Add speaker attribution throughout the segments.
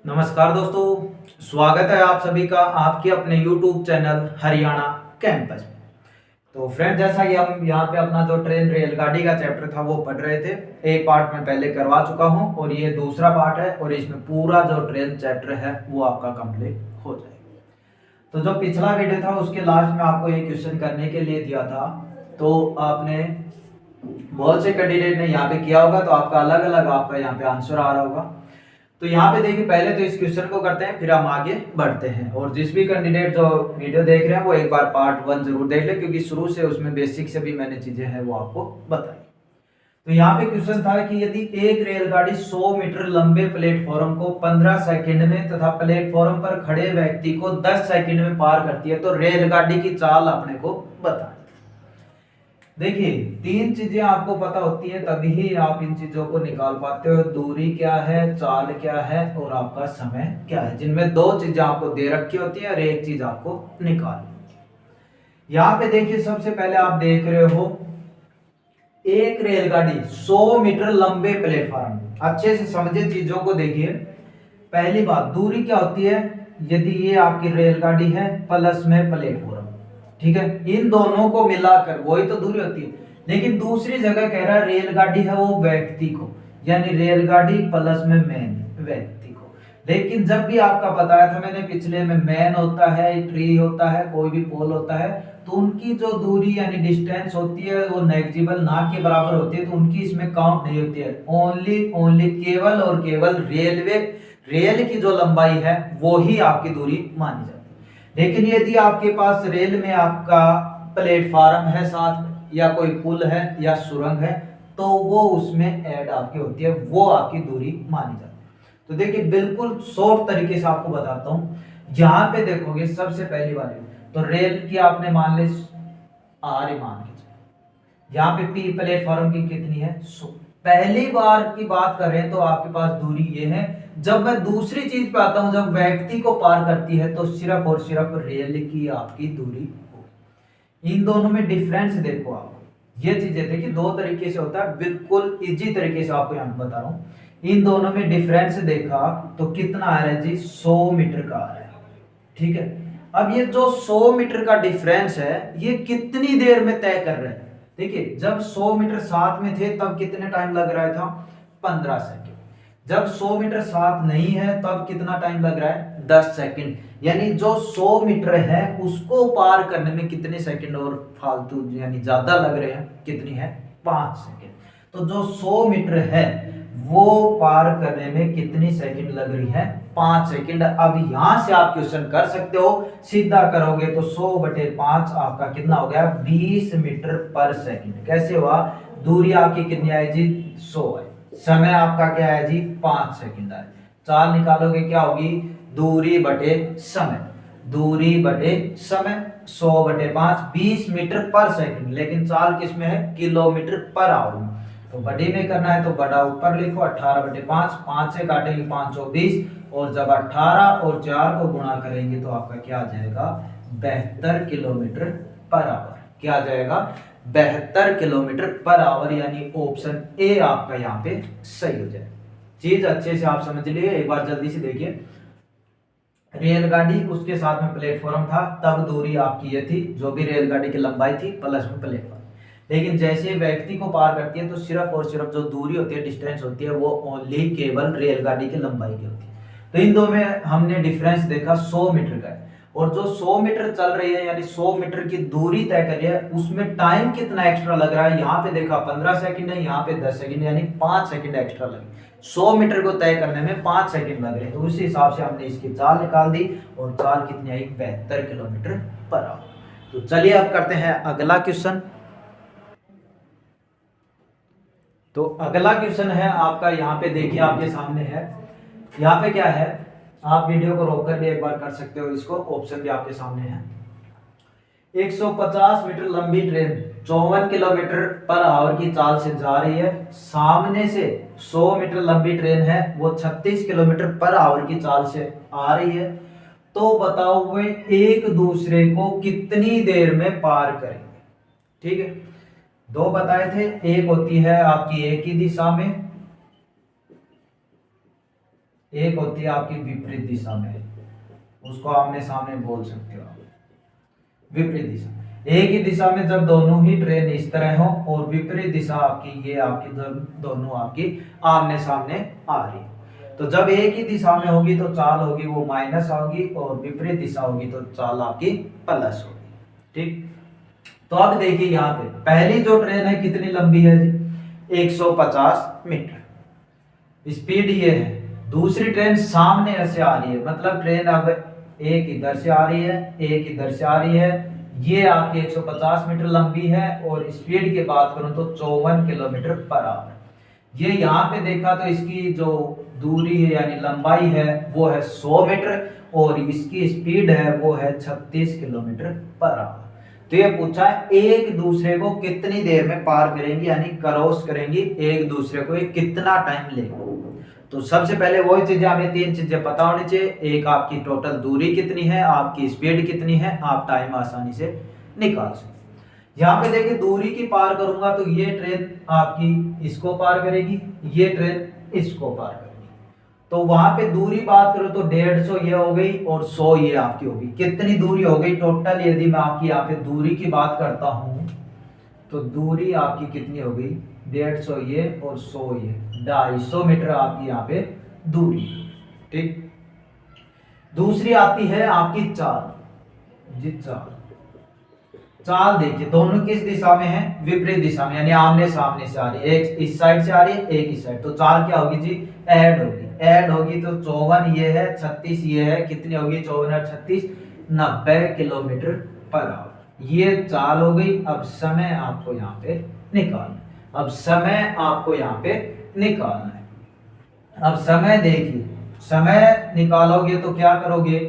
Speaker 1: नमस्कार दोस्तों, स्वागत है आप सभी का आपके अपने YouTube चैनल हरियाणा कैंपस में। तो फ्रेंड, जैसा कि हम यहाँ पे अपना जो ट्रेन रेलगाड़ी का चैप्टर था वो पढ़ रहे थे। एक पार्ट में पहले करवा चुका हूँ और ये दूसरा पार्ट है और इसमें पूरा जो ट्रेन चैप्टर है वो आपका कंप्लीट हो जाएगा। तो जो पिछला वीडियो था उसके लास्ट में आपको एक क्वेश्चन करने के लिए दिया था, तो आपने बहुत से कैंडिडेट ने यहाँ पे किया होगा, तो आपका अलग अलग आपका यहाँ पे आंसर आ रहा होगा। तो यहाँ पे देखिए, पहले तो इस क्वेश्चन को करते हैं फिर हम आगे बढ़ते हैं। और जिस भी कैंडिडेट जो वीडियो देख रहे हैं वो एक बार पार्ट 1 जरूर देख ले, क्योंकि शुरू से उसमें बेसिक से भी मैंने चीजें हैं वो आपको बताई। तो यहाँ पे क्वेश्चन था कि यदि एक रेलगाड़ी 100 मीटर लंबे प्लेटफॉर्म को 15 सेकंड में तथा प्लेटफॉर्म पर खड़े व्यक्ति को 10 सेकंड में पार करती है तो रेलगाड़ी की चाल अपने को बताएं। देखिए, तीन चीजें आपको पता होती है तभी ही आप इन चीजों को निकाल पाते हो। दूरी क्या है, चाल क्या है और आपका समय क्या है, जिनमें दो चीजें आपको दे रखी होती है और एक चीज आपको निकालनी होती है। यहाँ पे देखिए, सबसे पहले आप देख रहे हो एक रेलगाड़ी 100 मीटर लंबे प्लेटफॉर्म। अच्छे से समझे चीजों को। देखिए, पहली बात, दूरी क्या होती है? यदि ये आपकी रेलगाड़ी है प्लस में प्लेटफॉर्म, ठीक है, इन दोनों को मिलाकर वही तो दूरी होती है। लेकिन दूसरी जगह कह रहा है रेलगाड़ी है वो व्यक्ति को, यानी रेलगाड़ी प्लस में मैन व्यक्ति को। लेकिन जब भी आपका बताया था मैंने पिछले में, मैन होता है, ट्री होता है, कोई भी पोल होता है, तो उनकी जो दूरी यानी डिस्टेंस होती है वो नेग्जिबल ना के बराबर होती है, तो उनकी इसमें काउंट नहीं होती है। ओनली केवल और केवल रेल की जो लंबाई है वो ही आपकी दूरी मानी जाती है। लेकिन यदि आपके पास रेल में आपका प्लेटफार्म है साथ में, या कोई पुल है या सुरंग है, तो वो उसमें ऐड आपकी होती है, वो आपकी दूरी मानी जाती है। तो देखिए, बिल्कुल शॉर्ट तरीके से आपको बताता हूं। यहां पे देखोगे सबसे पहली वाली, तो रेल की आपने मान ली आर मान के, यहाँ पे पी प्लेटफॉर्म की कितनी है 100। पहली बार की बात करें तो आपके पास दूरी ये है। जब मैं दूसरी चीज पे आता हूं, जब व्यक्ति को पार करती है तो सिर्फ और सिर्फ रेल की आपकी दूरी होगी। इन दोनों में डिफरेंस देखो आप। ये चीजें देखिए, दो तरीके से होता है, बिल्कुल इजी तरीके से आपको यहाँ बता रहा हूं। इन दोनों में डिफरेंस देखा तो कितना आ रहा है जी, 100 मीटर का आ रहा है, ठीक है। अब ये जो 100 मीटर का डिफरेंस है ये कितनी देर में तय कर रहे हैं? देखिए, जब 100 मीटर साथ में थे तब कितने टाइम लग रहा था? 15 सेकंड। जब 100 मीटर साथ नहीं है तब कितना टाइम लग रहा है? 10 सेकंड। यानी जो 100 मीटर है उसको पार करने में कितने सेकंड और फालतू यानी ज्यादा लग रहे हैं? कितनी है? 5 सेकंड। तो जो 100 मीटर है वो पार करने में कितनी सेकंड लग रही है? 5 सेकंड। अब यहां से आप क्वेश्चन कर सकते हो, सीधा करोगे तो 100/5 आपका कितना हो गया? 20 मीटर पर सेकंड। कैसे हुआ? दूरी आपकी कितनी आई जी? 100 है। समय आपका क्या है जी? 5 सेकंड है। चाल निकालोगे क्या होगी? दूरी बटे समय। दूरी बटे समय 100/5, 20 मीटर पर सेकंड। लेकिन चाल किस में है? किलोमीटर पर आवर में। तो बड़ी में करना है तो बड़ा ऊपर लिखो, 18/5। 5 से काटेंगे 5 20, और जब 18 और 4 को गुणा करेंगे तो आपका क्या आ जाएगा? 72 किलोमीटर पर आवर। क्या आ जाएगा? 72 किलोमीटर पर आवर। यानी ऑप्शन ए आपका यहाँ पे सही हो जाए। चीज अच्छे से आप समझ लिए। एक बार जल्दी से देखिए, रेलगाड़ी उसके साथ में प्लेटफॉर्म था, तब दूरी आपकी ये थी, जो भी रेलगाड़ी की लंबाई थी प्लस में प्लेटफॉर्म। लेकिन जैसे व्यक्ति को पार करती है तो सिर्फ और सिर्फ जो दूरी होती है, डिस्टेंस होती है, वो ओनली केवल रेलगाड़ी की लंबाई की होती है। तो इन दो में हमने डिफरेंस देखा 100 मीटर का है। और जो 100 मीटर चल रही है यानी 100 मीटर की दूरी तय कर रही है, उसमें टाइम कितना एक्स्ट्रा लग रहा है? यहाँ पे देखा 15 सेकंड है, यहाँ पे 10 सेकंड, यानी 5 सेकंड एक्स्ट्रा लगे। 100 मीटर को तय करने में 5 सेकंड लग रहे हैं। तो उसी हिसाब से हमने इसकी चाल निकाल दी और चाल कितनी आई? 72 किलोमीटर पर आवर। तो चलिए अब करते हैं अगला क्वेश्चन। तो अगला क्वेश्चन है आपका, यहाँ पे देखिए आपके सामने है। यहाँ पे क्या है, आप वीडियो को रोककर भी एक बार कर सकते हो इसको, ऑप्शन भी आपके सामने है। 150 मीटर लंबी ट्रेन 54 किलोमीटर पर आवर की चाल से जा रही है। सामने से 100 मीटर लंबी ट्रेन है, वो 36 किलोमीटर पर आवर की चाल से आ रही है। तो बताओ वे एक दूसरे को कितनी देर में पार करेंगे? ठीक है, दो बताए थे, एक होती है आपकी एक ही दिशा में, एक होती है आपकी विपरीत दिशा में, उसको आमने सामने बोल सकते हो आप, विपरीत दिशा। एक ही दिशा में जब दोनों ही ट्रेन इस तरह हो और विपरीत दिशा आपकी ये आपकी दोनों आपकी आमने सामने आ रही है, तो जब एक ही दिशा में होगी तो चाल होगी वो माइनस होगी और विपरीत दिशा होगी तो चाल आपकी प्लस होगी। ठीक, तो अब देखिए यहाँ पे पहली जो ट्रेन है कितनी लंबी है जी, 150 मीटर स्पीड ये है। दूसरी ट्रेन सामने से आ रही है, मतलब ट्रेन अब एक इधर से आ रही है, एक इधर से आ रही है, ये आपकी 150 मीटर लंबी है और स्पीड की बात करूं तो 54 किलोमीटर पर आवर। ये यहाँ पे देखा तो इसकी जो दूरी है यानी लंबाई है वो है 100 मीटर और इसकी स्पीड है वो है 36 किलोमीटर पर आवर। तो ये पूछा है एक दूसरे को कितनी देर में पार करेंगी यानी क्रॉस करेंगी एक दूसरे को, ये कितना टाइम लेगा। तो सबसे पहले वही चीजें हमें तीन चीजें पता होनी चाहिए, एक आपकी टोटल दूरी कितनी है, आपकी स्पीड कितनी है, आप टाइम आसानी से निकाल सकते। यहाँ पे देखिए दूरी की पार करूंगा तो ये ट्रेन आपकी इसको पार करेगी, ये ट्रेन इसको पार करेगी। तो वहां पे दूरी बात करो तो 150 ये हो गई और 100 ये आपकी होगी। कितनी दूरी हो गई टोटल, यदि मैं आपकी यहाँ पे दूरी की बात करता हूं तो दूरी आपकी कितनी हो गई, 150 ये और 100 ये, 250 मीटर आपकी यहाँ पे दूरी। ठीक, दूसरी आती है आपकी चाल जी, चाल देखिए दोनों किस दिशा में है, विपरीत दिशा में यानी आमने सामने से आ रही है, एक इस साइड से आ रही है एक इस साइड। तो चाल क्या होगी जी, ऐड होगी, ऐड होगी तो 54 ये है 36 ये है, कितनी होगी 54 और 36 90 किलोमीटर पर आवर। ये चाल हो गई। अब समय आपको यहाँ पे निकालना, अब समय आपको यहाँ पे निकालना है। अब समय देखिए, समय निकालोगे तो क्या करोगे,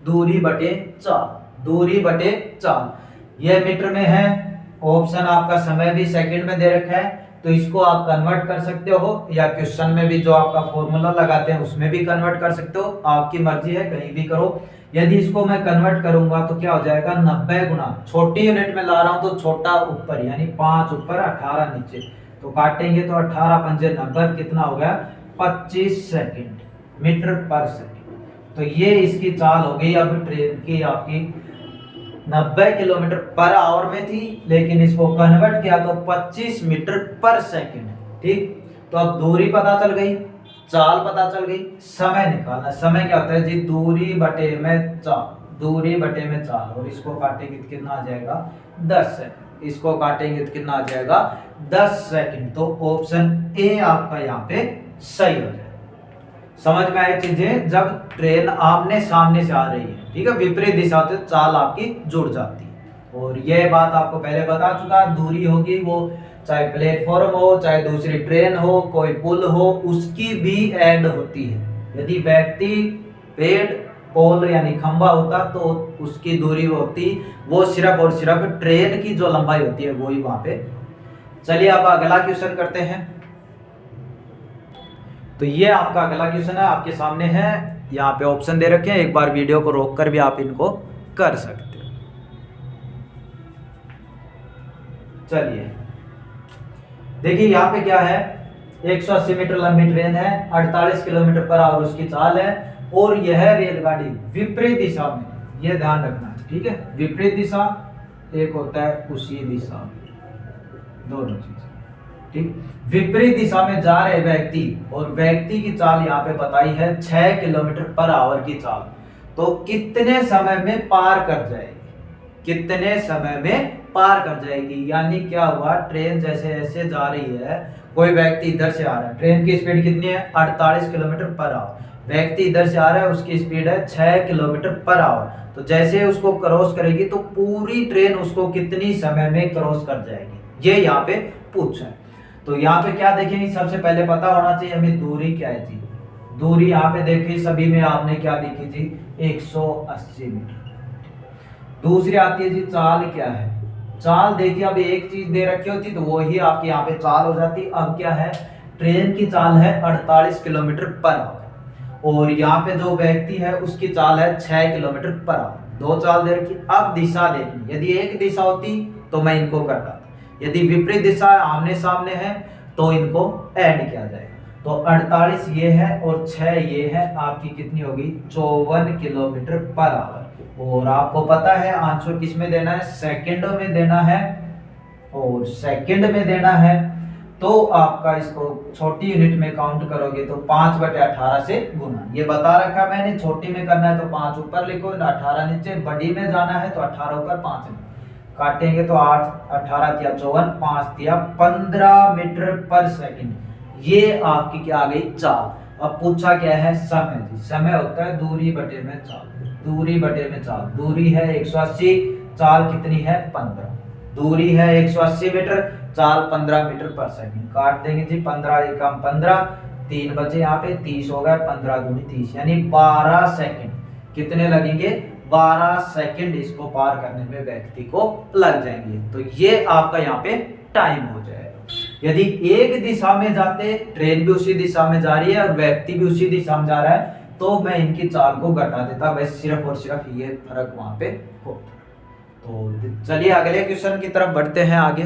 Speaker 1: दूरी बटे चाल, दूरी बटे चाल। ये मीटर में है, ऑप्शन आपका समय भी सेकंड में दे रखा है तो इसको आप कन्वर्ट कर सकते हो या क्वेश्चन में भी जो आपका फॉर्मूला लगाते हैं उसमें भी कन्वर्ट कर सकते हो, आपकी मर्जी है कहीं भी करो। यदि इसको मैं कन्वर्ट करूंगा तो क्या हो जाएगा, 90 गुना, छोटी यूनिट में ला रहा हूं तो छोटा ऊपर यानी 5 ऊपर 18 नीचे, तो काटेंगे तो 18 पंजे 90 कितना हो गया 25 सेकंड मीटर पर सेकंड। तो ये इसकी चाल हो गई। अब ट्रेन की आपकी 90 किलोमीटर पर आवर में थी लेकिन इसको कन्वर्ट किया तो 25 मीटर पर सेकंड। ठीक, तो अब दूरी पता चल गई, चाल पता चल गई, समय निकालना। समय क्या होता है जी, दूरी बटे में चाल, दूरी बटे में चाल, और इसको काटेंगे तो कितना आ जाएगा 10 सेकंड, इसको काटेंगे तो कितना आ जाएगा 10 सेकंड। तो ऑप्शन ए आपका यहाँ पे सही हो जाएगा। समझ में आई चीजें, जब ट्रेन आमने सामने से आ रही है, ठीक है, विपरीत दिशा से चाल आपकी जुड़ जाती है। और यह बात आपको पहले बता चुका, दूरी होगी वो चाहे प्लेटफॉर्म हो चाहे दूसरी ट्रेन हो कोई पुल हो उसकी भी ऐड होती है। यदि व्यक्ति पेड़ पोल यानी खंबा होता तो उसकी दूरी होती वो सिर्फ और सिर्फ ट्रेन की जो लंबाई होती है वही वहां पे। चलिए अब अगला क्वेश्चन करते हैं। तो ये आपका अगला क्वेश्चन है, आपके सामने है, यहाँ पे ऑप्शन दे रखे हैं, एक बार वीडियो को रोककर भी आप इनको कर सकते हो। चलिए देखिए यहाँ पे क्या है, 180 मीटर लंबी ट्रेन है, 48 किलोमीटर पर आवर उसकी चाल है और यह रेलगाड़ी विपरीत दिशा में, यह ध्यान रखना है, ठीक है, विपरीत दिशा एक होता है उसी दिशा में, दोनों चीज, ठीक। विपरीत दिशा में जा रहे व्यक्ति और व्यक्ति की चाल यहाँ पे बताई है 6 किलोमीटर पर आवर की चाल, तो कितने समय में पार कर जाएगी, कितने समय में पार कर जाएगी। यानी क्या हुआ, ट्रेन जैसे ऐसे जा रही है, कोई व्यक्ति इधर से आ रहा है, ट्रेन की स्पीड कितनी है 48 किलोमीटर पर आवर, व्यक्ति इधर से आ रहा है उसकी स्पीड है 6 किलोमीटर पर आवर, तो जैसे उसको क्रॉस करेगी तो पूरी ट्रेन उसको कितनी समय में क्रॉस कर जाएगी, ये यहाँ पे पूछा है। तो यहाँ पे क्या देखेंगे, सबसे पहले पता होना चाहिए हमें दूरी क्या है जी। दूरी यहाँ पे देखिए सभी में आपने क्या देखी थी 180 मीटर। दूसरी आती है जी चाल क्या है, चाल देखिए अब एक चीज दे रखी होती तो वही आपकी यहाँ पे चाल हो जाती। अब क्या है, ट्रेन की चाल है 48 किलोमीटर पर आवर और यहाँ पे जो व्यक्ति है उसकी चाल है 6 किलोमीटर पर आवर, दो चाल दे रखी। अब दिशा देखनी, यदि एक दिशा होती तो मैं इनको करता, यदि विपरीत दिशा आमने सामने है तो इनको ऐड किया जाएगा। तो 48 ये है और 6 ये है, आपकी कितनी होगी 54 किलोमीटर पर आवर। और आपको पता है आंसर किस में देना है, सेकंडों में देना है, और सेकंड में देना है तो आपका इसको छोटी यूनिट में काउंट करोगे तो 5/18 से गुना। ये बता रखा मैंने, छोटी में करना है तो 5 ऊपर लिखो, 18 नीचे, बड़ी में जाना है तो 18 ऊपर 5 काटेंगे तो 8 18 दिया 54, 5 दिया 15 मीटर पर सेकंड। ये आपकी क्या आ गई चाल। अब पूछा क्या है, समय जी। समय होता है दूरी बटे में चाल, दूरी बटे में चाल। दूरी है 180, चाल कितनी है 15। दूरी है 180 मीटर, चाल 15 मीटर पर सेकंड। काट देंगे जी, 15 एकम 15, 3 बचे यहाँ पे, 30 हो गया, 15 दूनी 30, यानी 12 सेकंड कितने लगेंगे, 12 सेकंड इसको पार करने में व्यक्ति को लग जाएंगे। तो ये आपका यहाँ पे टाइम हो जाएगा। यदि एक दिशा में जाते, ट्रेन भी उसी दिशा में जा रही है और व्यक्ति भी उसी दिशा में जा रहा है, तो मैं इनकी चाल को घटा देता, बस सिर्फ और सिर्फ ये फर्क वहां पे होता। तो चलिए अगले क्वेश्चन की तरफ बढ़ते हैं आगे।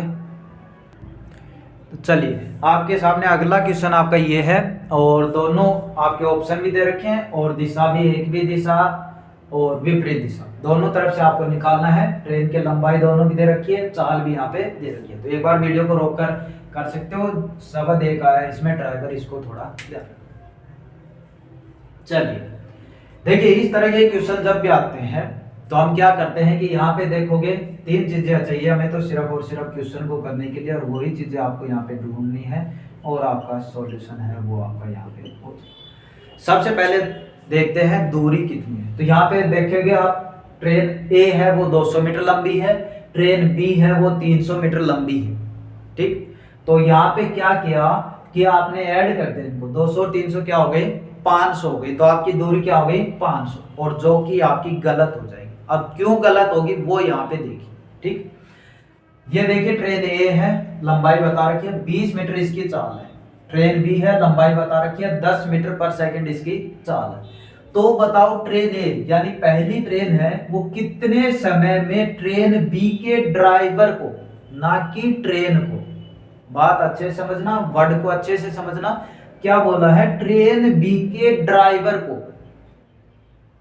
Speaker 1: तो चलिए आपके सामने अगला क्वेश्चन आपका ये है, और दोनों आपके ऑप्शन भी दे रखे हैं और दिशा भी, एक भी दिशा और विपरीत दिशा, दोनों तरफ से आपको निकालना है। ट्रेन की लंबाई दोनों की दे रखी है, चाल भी यहाँ पे दे रखी है। तो एक बार वीडियो को रोककर कर सकते हो, शब्द एक आया इसमें, ड्राइवर इसको थोड़ा ध्यान। चलिए देखिए, इस तरह के क्वेश्चन जब भी आते हैं तो हम क्या करते हैं कि यहाँ पे देखोगे 3 चीजें चाहिए हमें तो सिर्फ और सिर्फ क्वेश्चन को करने के लिए, और वही चीजें आपको यहाँ पे ढूंढनी है और आपका सॉल्यूशन है वो आपका यहाँ पे हो जाए। सबसे पहले देखते हैं दूरी कितनी है। तो यहाँ पे देखेंगे आप, ट्रेन ए है वो 200 मीटर लंबी है, ट्रेन बी है वो 300 मीटर लंबी है, ठीक। तो यहाँ पे क्या किया कि आपने ऐड कर दिया इनको, 200 और 300 क्या हो गई 500 हो गई, तो आपकी दूरी क्या हो गई 500, और जो कि आपकी गलत हो जाएगी। अब क्यों गलत होगी वो यहाँ पे देखिए, ठीक। ये देखिए ट्रेन ए है, लंबाई बता रखी है 20 मीटर इसकी चाल है, ट्रेन बी है, लंबाई बता रखी है 10 मीटर पर सेकंड इसकी चाल है। तो बताओ ट्रेन ए यानी पहली ट्रेन है वो कितने समय में ट्रेन बी के ड्राइवर को, ना कि ट्रेन को, बात अच्छे से समझना, वर्ड को अच्छे से समझना, क्या बोला है, ट्रेन बी के ड्राइवर को,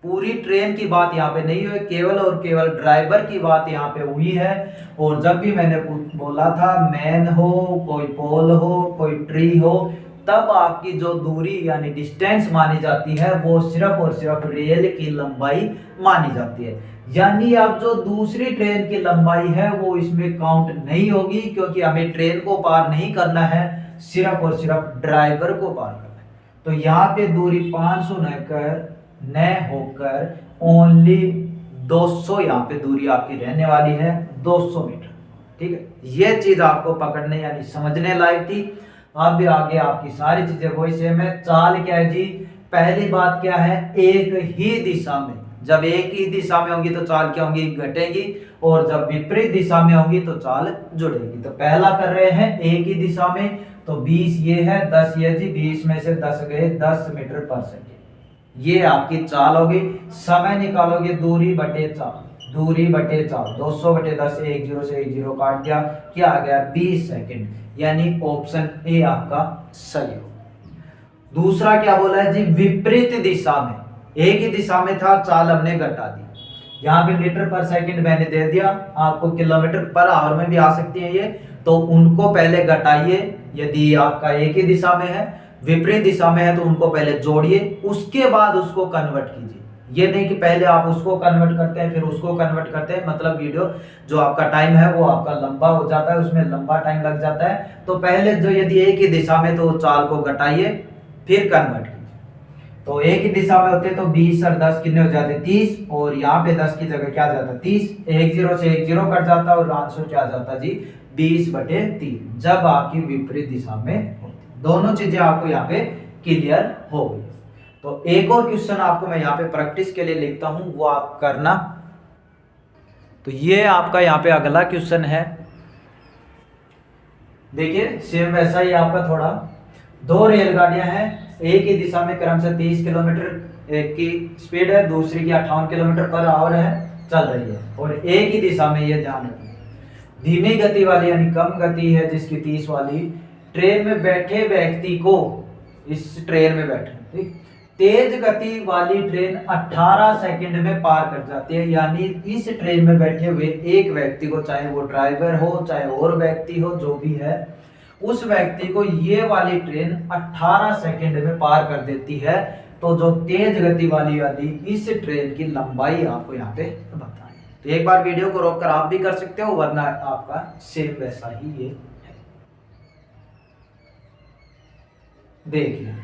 Speaker 1: पूरी ट्रेन की बात यहाँ पे नहीं हुई, केवल और केवल ड्राइवर की बात यहाँ पे हुई है। और जब भी मैंने बोला था मैन हो, कोई पोल हो, कोई ट्री हो, तब आपकी जो दूरी यानी डिस्टेंस मानी जाती है वो सिर्फ और सिर्फ रेल की लंबाई मानी जाती है। यानी अब जो दूसरी ट्रेन की लंबाई है वो इसमें काउंट नहीं होगी, क्योंकि हमें ट्रेन को पार नहीं करना है, सिर्फ और सिर्फ ड्राइवर को पार करना है। तो यहाँ पे दूरी 500 न होकर ओनली 200 यहाँ पे दूरी आपकी रहने वाली है, 200 मीटर, ठीक है। ये चीज आपको पकड़ने यानी समझने लायक थी। अब आगे आपकी सारी चीजें वही सेम है। चाल क्या है जी, पहली बात क्या है, एक ही दिशा में, जब एक ही दिशा में होंगी तो चाल क्या होंगी, घटेगी, और जब विपरीत दिशा में होंगी तो चाल जुड़ेगी। तो पहला कर रहे हैं एक ही दिशा में, तो 20 ये है, 10 ये जी, 20 में से 10 गए, 10 मीटर पर सेकंड, ये आपकी चाल होगी। समय निकालोगे दूरी बटे चाल, दूरी बटे चाल, 200 बटे 10, 10 से 10 काट दिया, क्या आ गया 20 सेकंड, यानी ऑप्शन ए आपका सही हो। दूसरा क्या बोला है जी, विपरीत दिशा में, एक ही दिशा में था, चाल हमने घटा दी, यहाँ पे मीटर पर सेकंड मैंने दे दिया, आपको किलोमीटर पर आवर में भी आ सकती है ये, तो उनको पहले घटाइए। यदि आपका एक ही दिशा में है, विपरीत दिशा में है तो उनको पहले जोड़िए, उसके बाद उसको कन्वर्ट कीजिए। ये नहीं कि पहले आप उसको कन्वर्ट करते हैं फिर उसको कन्वर्ट करते हैं, मतलब वीडियो जो आपका टाइम है वो आपका लंबा हो जाता है, उसमें लंबा टाइम लग जाता है। तो पहले जो यदि एक ही दिशा में तो चाल को घटाइए फिर कन्वर्ट कीजिए। तो एक ही दिशा में होते तो 20 और 10 कितने हो जाते 30, और यहाँ पे 10 की जगह क्या जाता 30, 10 से 10 कट जाता और आंसर क्या जाता जी 20/3, जब आपकी विपरीत दिशा में होती। दोनों चीजें आपको यहाँ पे क्लियर हो गई। तो एक और क्वेश्चन आपको मैं यहाँ पे प्रैक्टिस के लिए लिखता हूं, वो आप करना। तो ये आपका यहाँ पे अगला क्वेश्चन है, देखिए सेम वैसा ही आपका थोड़ा, 2 रेलगाड़ियां हैं, एक ही दिशा में क्रमशः 30 किलोमीटर एक की स्पीड है, दूसरी की 58 किलोमीटर पर आवर है चल रही है, और एक ही दिशा में, ये ध्यान रखिए, धीमी गति वाली यानी कम गति है जिसकी 30 वाली ट्रेन में बैठे व्यक्ति को इस ट्रेन में बैठे, ठीक। तेज गति वाली ट्रेन 18 सेकंड में पार कर जाती है, यानी इस ट्रेन में बैठे हुए एक व्यक्ति को, चाहे वो ड्राइवर हो चाहे और व्यक्ति हो, जो भी है, उस व्यक्ति को ये वाली ट्रेन 18 सेकंड में पार कर देती है। तो जो तेज गति वाली इस ट्रेन की लंबाई आपको यहाँ पे बताएं। तो एक बार वीडियो को रोककर आप भी कर सकते हो, वरना आपका सेम वैसा ही ये है। देखिए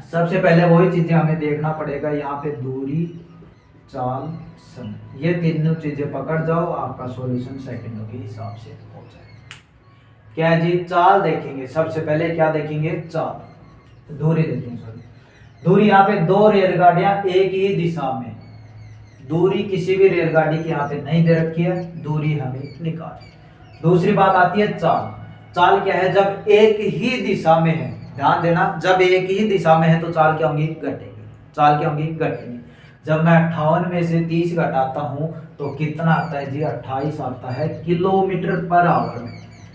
Speaker 1: सबसे पहले वही चीजें हमें देखना पड़ेगा, यहाँ पे दूरी, चाल, समय, ये तीनों चीजें पकड़ जाओ, आपका सॉल्यूशन सेकंडों के हिसाब से हो जाएगा। क्या है जी, चाल देखेंगे। सबसे पहले क्या देखेंगे, चाल, दूरी देखेंगे। सॉरी, दूरी यहाँ पे दो रेलगाड़ियां एक ही दिशा में, दूरी किसी भी रेलगाड़ी की यहाँ पे नहीं दे रखी है, दूरी हमें निकाल। दूसरी बात आती है चाल। चाल क्या है, जब एक ही दिशा में है, ध्यान देना, जब एक ही दिशा में है तो चाल क्या होगी, घटेगी। चाल क्या होगी, घटेगी। जब मैं 58 में से 30 घटाता हूं तो कितना आता है जी, 28 आता है किलोमीटर पर आवर में।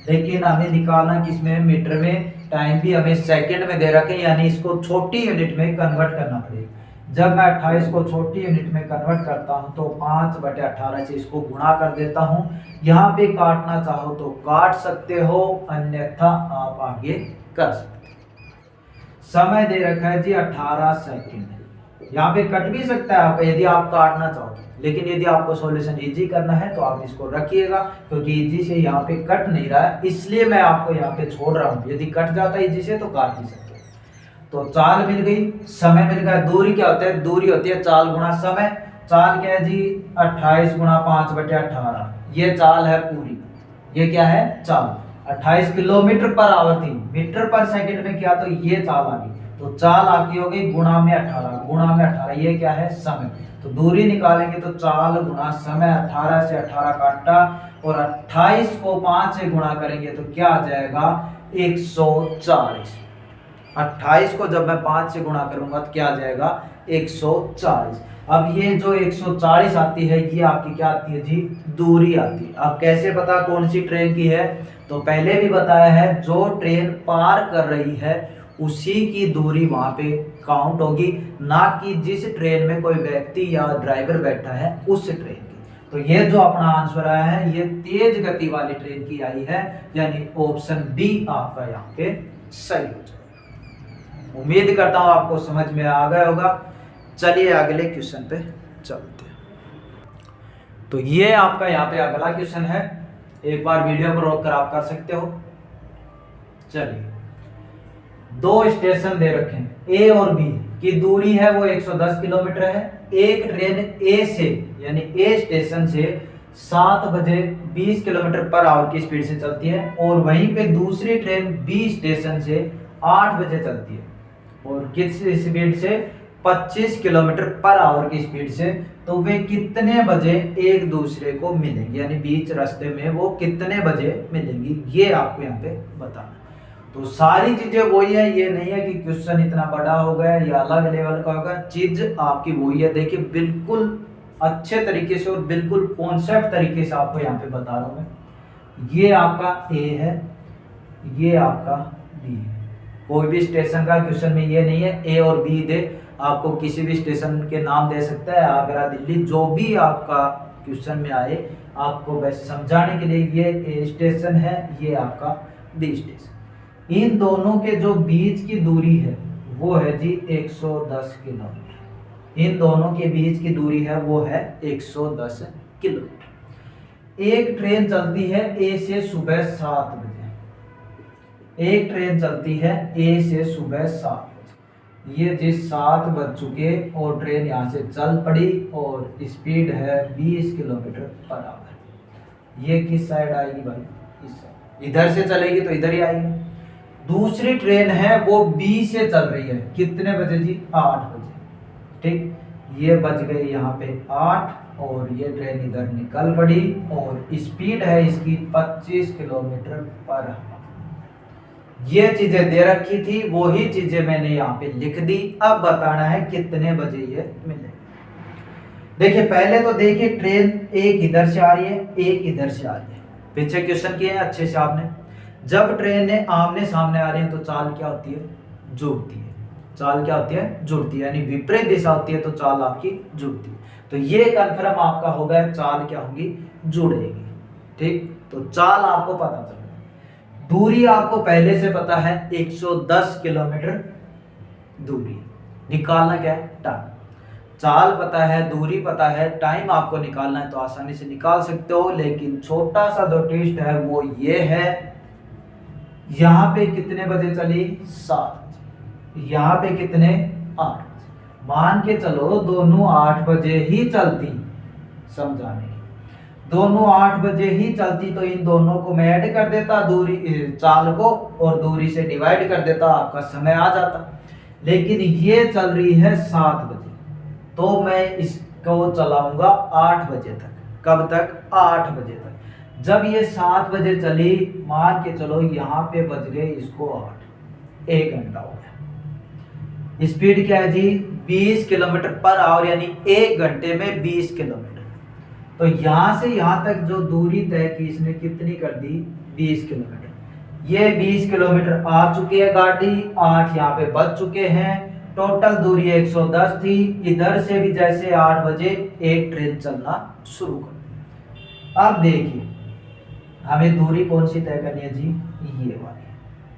Speaker 1: लेकिन हमें निकालना किसमें, मीटर में। टाइम भी हमें सेकंड में दे रखे, यानी इसको छोटी यूनिट में कन्वर्ट करना पड़ेगा। जब मैं 28 को छोटी यूनिट में कन्वर्ट करता हूं तो 5/18 से इसको गुणा कर देता हूं। यहाँ पे काटना चाहो तो काट सकते हो, अन्यथा आप आगे कर सकते। समय दे रखा है जी 18 सेकंड। यहाँ पे कट भी सकता है आपका यदि आप काटना चाहो, लेकिन यदि आपको सॉल्यूशन इजी करना है तो आप इसको रखिएगा, क्योंकि इजी से यहाँ पे कट नहीं रहा है, इसलिए मैं आपको यहाँ पे छोड़ रहा हूँ। यदि कट जाता है इजी से तो काट नहीं सकते। तो चाल मिल गई, समय मिल गया। दूरी क्या होता है, दूरी होती है चाल गुणा समय। चाल क्या है जी, 28 गुणा 5/18, ये चाल है पूरी। ये क्या है, चाल। 28 किलोमीटर पर आवर थी, मीटर पर सेकंड में किया तो ये चाल आ गई। तो चाल आपकी हो गई गुणा में 18, गुणा में 18, ये क्या है, समय। तो दूरी निकालेंगे तो चाल गुणा समय, 18 से 18 काटा और 28 को 5 से गुणा करेंगे तो क्या आ जाएगा, 140। 28 को जब मैं 5 से गुणा करूंगा तो क्या आ जाएगा, 140। अब ये जो 140 आती है, ये आपकी क्या आती है जी, दूरी आती है। अब कैसे पता कौन सी ट्रेन की है, तो पहले भी बताया है, जो ट्रेन पार कर रही है उसी की दूरी वहां पे काउंट होगी, ना कि जिस ट्रेन में कोई व्यक्ति या ड्राइवर बैठा है उस ट्रेन की। तो ये जो अपना आंसर आया है, ये तेज गति वाली ट्रेन की आई है, यानी ऑप्शन बी आपका यहाँ पे सही हो जाएगा। उम्मीद करता हूँ आपको समझ में आ गया होगा। चलिए अगले क्वेश्चन पे चलते हैं। तो ये आपका यहाँ पे अगला क्वेश्चन है, एक बार वीडियो को रोककर आप कर सकते हो। चलिए, दो स्टेशन दे रखे हैं, ए और बी की दूरी है वो 110 किलोमीटर है। एक ट्रेन ए से, यानी ए स्टेशन से 7 बजे 20 किलोमीटर पर आवर की स्पीड से चलती है, और वहीं पे दूसरी ट्रेन बी स्टेशन से 8 बजे चलती है, और किस स्पीड से, 25 किलोमीटर पर आवर की स्पीड से। तो वे कितने बजे एक दूसरे को मिलेंगे, यानी बीच रास्ते में वो कितने बजे मिलेंगी, ये आपको यहाँ पे बताना। तो सारी चीजें वही है, ये नहीं है कि क्वेश्चन इतना बड़ा हो गया या अलग लेवल का होगा, चीज आपकी वही है। देखिए बिल्कुल अच्छे तरीके से और बिल्कुल कॉन्सेप्ट तरीके से आपको यहाँ पे बता रहा हूँ मैं। ये आपका ए है, ये आपका बी है। कोई भी स्टेशन का क्वेश्चन में ये नहीं है ए और बी दे, आपको किसी भी स्टेशन के नाम दे सकता है, आगरा, दिल्ली, जो भी आपका क्वेश्चन में आए, आपको बस समझाने के लिए ये ए स्टेशन है, ये आपका बी स्टेशन। इन दोनों के जो बीच की दूरी है वो है जी 110 किलोमीटर। इन दोनों के बीच की दूरी है वो है 110 किलोमीटर। एक ट्रेन चलती है ए से सुबह 7 बजे। एक ट्रेन चलती है ए से सुबह 7 बजे। ये जी 7 बज चुके और ट्रेन यहाँ से चल पड़ी और स्पीड है 20 किलोमीटर पर आवर। ये किस साइड आएगी भाई, इस साइड। इधर से चलेगी तो इधर ही आएगी। दूसरी ट्रेन है वो बी से चल रही है, कितने बजे जी, 8 बजे। ठीक, ये बज गए यहाँ पे 8 और ये ट्रेन इधर निकल पड़ी और स्पीड है इसकी 25 किलोमीटर पर आवर। ये चीजें दे रखी थी, वही चीजें मैंने यहाँ पे लिख दी। अब बताना है कितने बजे ये मिले। देखिए पहले तो देखिए, ट्रेन एक इधर से आ रही है, एक इधर से आ रही है। पीछे क्वेश्चन किए हैं अच्छे से आपने। जब ट्रेन ने आमने सामने आ रही है तो चाल क्या होती है, जुड़ती है। चाल क्या होती है? जुड़ती है, यानी विपरीत दिशा होती है तो चाल आपकी जुड़ती है। तो ये कन्फर्म आपका हो गया, चाल क्या होगी? जुड़ेगी। ठीक, तो चाल आपको पता चल गया। दूरी आपको पहले से पता है 110 किलोमीटर दूरी। निकालना क्या है? टाइम। चाल पता है, दूरी पता है, टाइम आपको निकालना है तो आसानी से निकाल सकते हो। लेकिन छोटा सा जो ट्विस्ट है वो ये है, यहाँ पे कितने बजे चली? 7। यहाँ पे कितने? 8। मान के चलो दोनों 8 बजे ही चलती, समझाने की, दोनों 8 बजे ही चलती तो इन दोनों को मैं ऐड कर देता, दूरी चाल को, और दूरी से डिवाइड कर देता, आपका समय आ जाता। लेकिन ये चल रही है 7 बजे, तो मैं इसको चलाऊंगा 8 बजे तक। कब तक? 8 बजे तक। जब ये 7 बजे चली, मान के चलो यहाँ पे बज गए इसको 8, 1 घंटा हो गया। स्पीड क्या है जी? 20 किलोमीटर पर आवर, यानी 1 घंटे में 20 किलोमीटर। तो यहां से यहां तक जो दूरी तय की इसने कितनी कर दी? 20 किलोमीटर। ये 20 किलोमीटर आ चुकी है गाड़ी, 8 यहाँ पे बच चुके हैं। टोटल दूरी 110 थी। इधर से भी जैसे 8 बजे एक ट्रेन चलना शुरू कर। अब देखिए हमें दूरी कौन सी तय करनी है जी? ये वाली।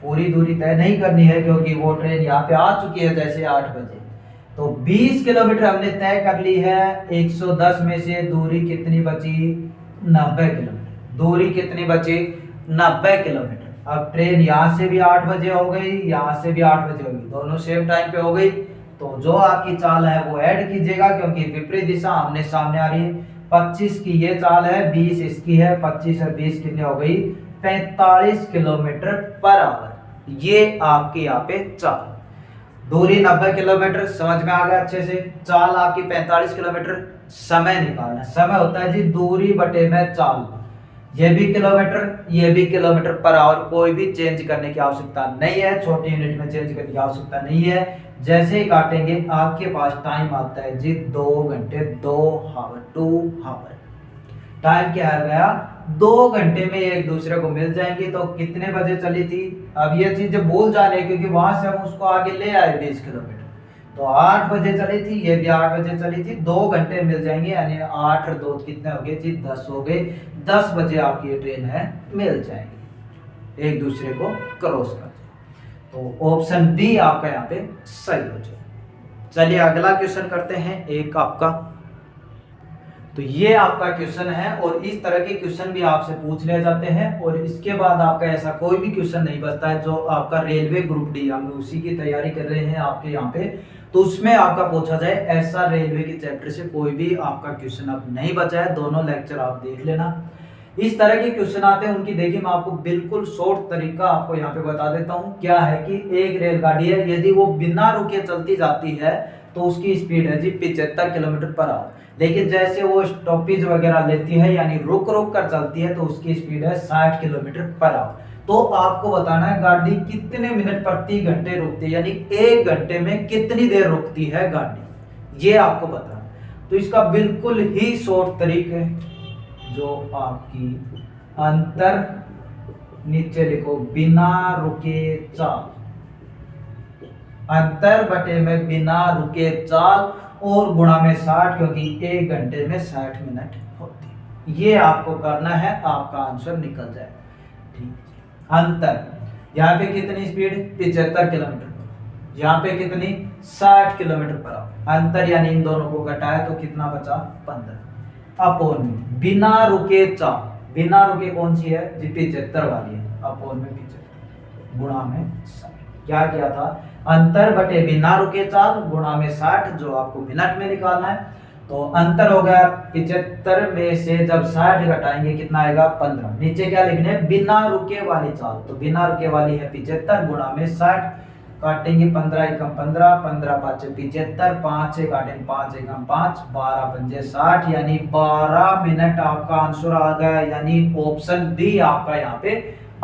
Speaker 1: पूरी दूरी तय नहीं करनी है क्योंकि वो ट्रेन यहाँ पे आ चुकी है जैसे 8 बजे। तो 20 किलोमीटर हमने तय कर ली है। 110 में से दूरी कितनी बची? 90 किलोमीटर। दूरी कितनी बची? 90 किलोमीटर। अब ट्रेन यहाँ से भी 8 बजे हो गई, यहाँ से भी 8 बजे हो गई, दोनों सेम टाइम पे हो गई। तो जो आपकी चाल है वो ऐड कीजिएगा क्योंकि विपरीत दिशा आमने सामने आ रही है। 25 की ये चाल है, 20 इसकी है। 25 और 20 कितनी हो गई? 45 किलोमीटर पर आवर। ये आपकी यहाँ पे चाल। दूरी 90 किलोमीटर, समझ में आ गया अच्छे से। चाल आपकी 45 किलोमीटर। समय निकालना, समय होता है जी दूरी बटे में चाल। ये भी किलोमीटर, ये भी किलोमीटर पर आवर। कोई भी चेंज करने की आवश्यकता नहीं है, छोटी यूनिट में चेंज करने की आवश्यकता नहीं है। जैसे ही काटेंगे आपके पास टाइम आता है जी 2 घंटे, 2 हावर, 2 हावर। टाइम क्या आ गया? 2 घंटे में एक दूसरे को मिल जाएंगे। तो कितने बजे चली थी? अब ये चीज भूल जाने, क्योंकि वहां से हम उसको आगे ले आए 20 किलोमीटर। तो 8 बजे चली थी, ये भी 8 बजे चली थी। 2 घंटे मिल जाएंगे, यानी 8 और 2 कितने हो गए जी? 10 हो गए। 10 बजे आपकी ये ट्रेन है मिल जाएगी, एक दूसरे को क्रॉस कर। तो ऑप्शन बी आपका यहाँ पे सही हो जाए। चलिए अगला क्वेश्चन करते हैं एक आपका। तो ये आपका क्वेश्चन है और इस तरह के क्वेश्चन भी आपसे पूछ लिए जाते हैं। और इसके बाद आपका ऐसा कोई भी क्वेश्चन नहीं बचता है जो आपका रेलवे ग्रुप डी, हम उसी की तैयारी कर रहे हैं आपके यहाँ पे, तो उसमें आपका पूछा जाए। ऐसा रेलवे के चैप्टर से कोई भी आपका क्वेश्चन अब नहीं बचा है, दोनों लेक्चर आप देख लेना। इस तरह के क्वेश्चन आते हैं उनकी देखिए मैं आपको बिल्कुल शॉर्ट तरीका आपको यहाँ पे बता देता हूँ। क्या है कि एक रेलगाड़ी है, यदि वो बिना रुके चलती जाती है तो उसकी स्पीड है जी 75 किलोमीटर पर आवर। लेकिन जैसे वो स्टॉपेज वगैरह लेती है, यानी रुक रुक कर चलती है, तो उसकी स्पीड है 60 किलोमीटर पर आवर। तो आपको बताना है गाड़ी कितने मिनट प्रति घंटे रुकती है, यानी 1 घंटे में कितनी देर रुकती है गाड़ी, ये आपको बताना। तो इसका बिल्कुल ही शॉर्ट तरीका है जो आपकी अंतर, नीचे लिखो बिना रुके चाल, अंतर बटे में बिना रुके चाल और गुणा में 60, क्योंकि 1 घंटे में 60 मिनट होती है। ये आपको करना है, आपका आंसर निकल जाए। ठीक, अंतर यहाँ पे कितनी स्पीड? 75 किलोमीटर पर, यहाँ पे कितनी? 60 किलोमीटर पर आवर। अंतर यानी इन दोनों को घटाया तो कितना बचा? 15 अपोन में बिना रुके चाल। बिना रुके कौन सी है जी? 75 वाली है। अपोन में 75 गुणा में 60। क्या किया था? अंतर बटे बिना रुके चाल गुणा में 60, जो आपको मिनट में निकालना है। तो अंतर हो गया 75 में से जब 60 घटाएंगे कितना आएगा? 15। नीचे क्या लिखने? बिना रुके वाली चाल। तो बिना रुके वाली है 75 गुणा में 60, काटेंगे 15 एकम 15, 15 पाँच 75, 5 से काटेंगे 5 एकम 5, 12 पंजे 60, यानी 12 मिनट आपका आंसर आ गया। यानी ऑप्शन बी आपका यहाँ पे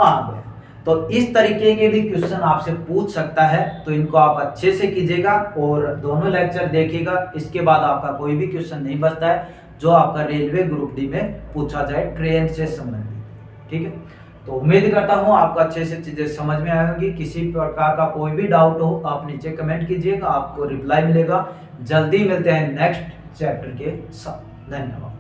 Speaker 1: आ गया। तो इस तरीके के भी क्वेश्चन आपसे पूछ सकता है, तो इनको आप अच्छे से कीजिएगा और दोनों लेक्चर देखिएगा। इसके बाद आपका कोई भी क्वेश्चन नहीं बचता है जो आपका रेलवे ग्रुप डी में पूछा जाए ट्रेन से संबंधित। ठीक है, तो उम्मीद करता हूँ आपको अच्छे से चीज़ें समझ में आएंगी। किसी प्रकार का कोई भी डाउट हो आप नीचे कमेंट कीजिएगा, आपको रिप्लाई मिलेगा। जल्दी मिलते हैं नेक्स्ट चैप्टर के साथ। धन्यवाद।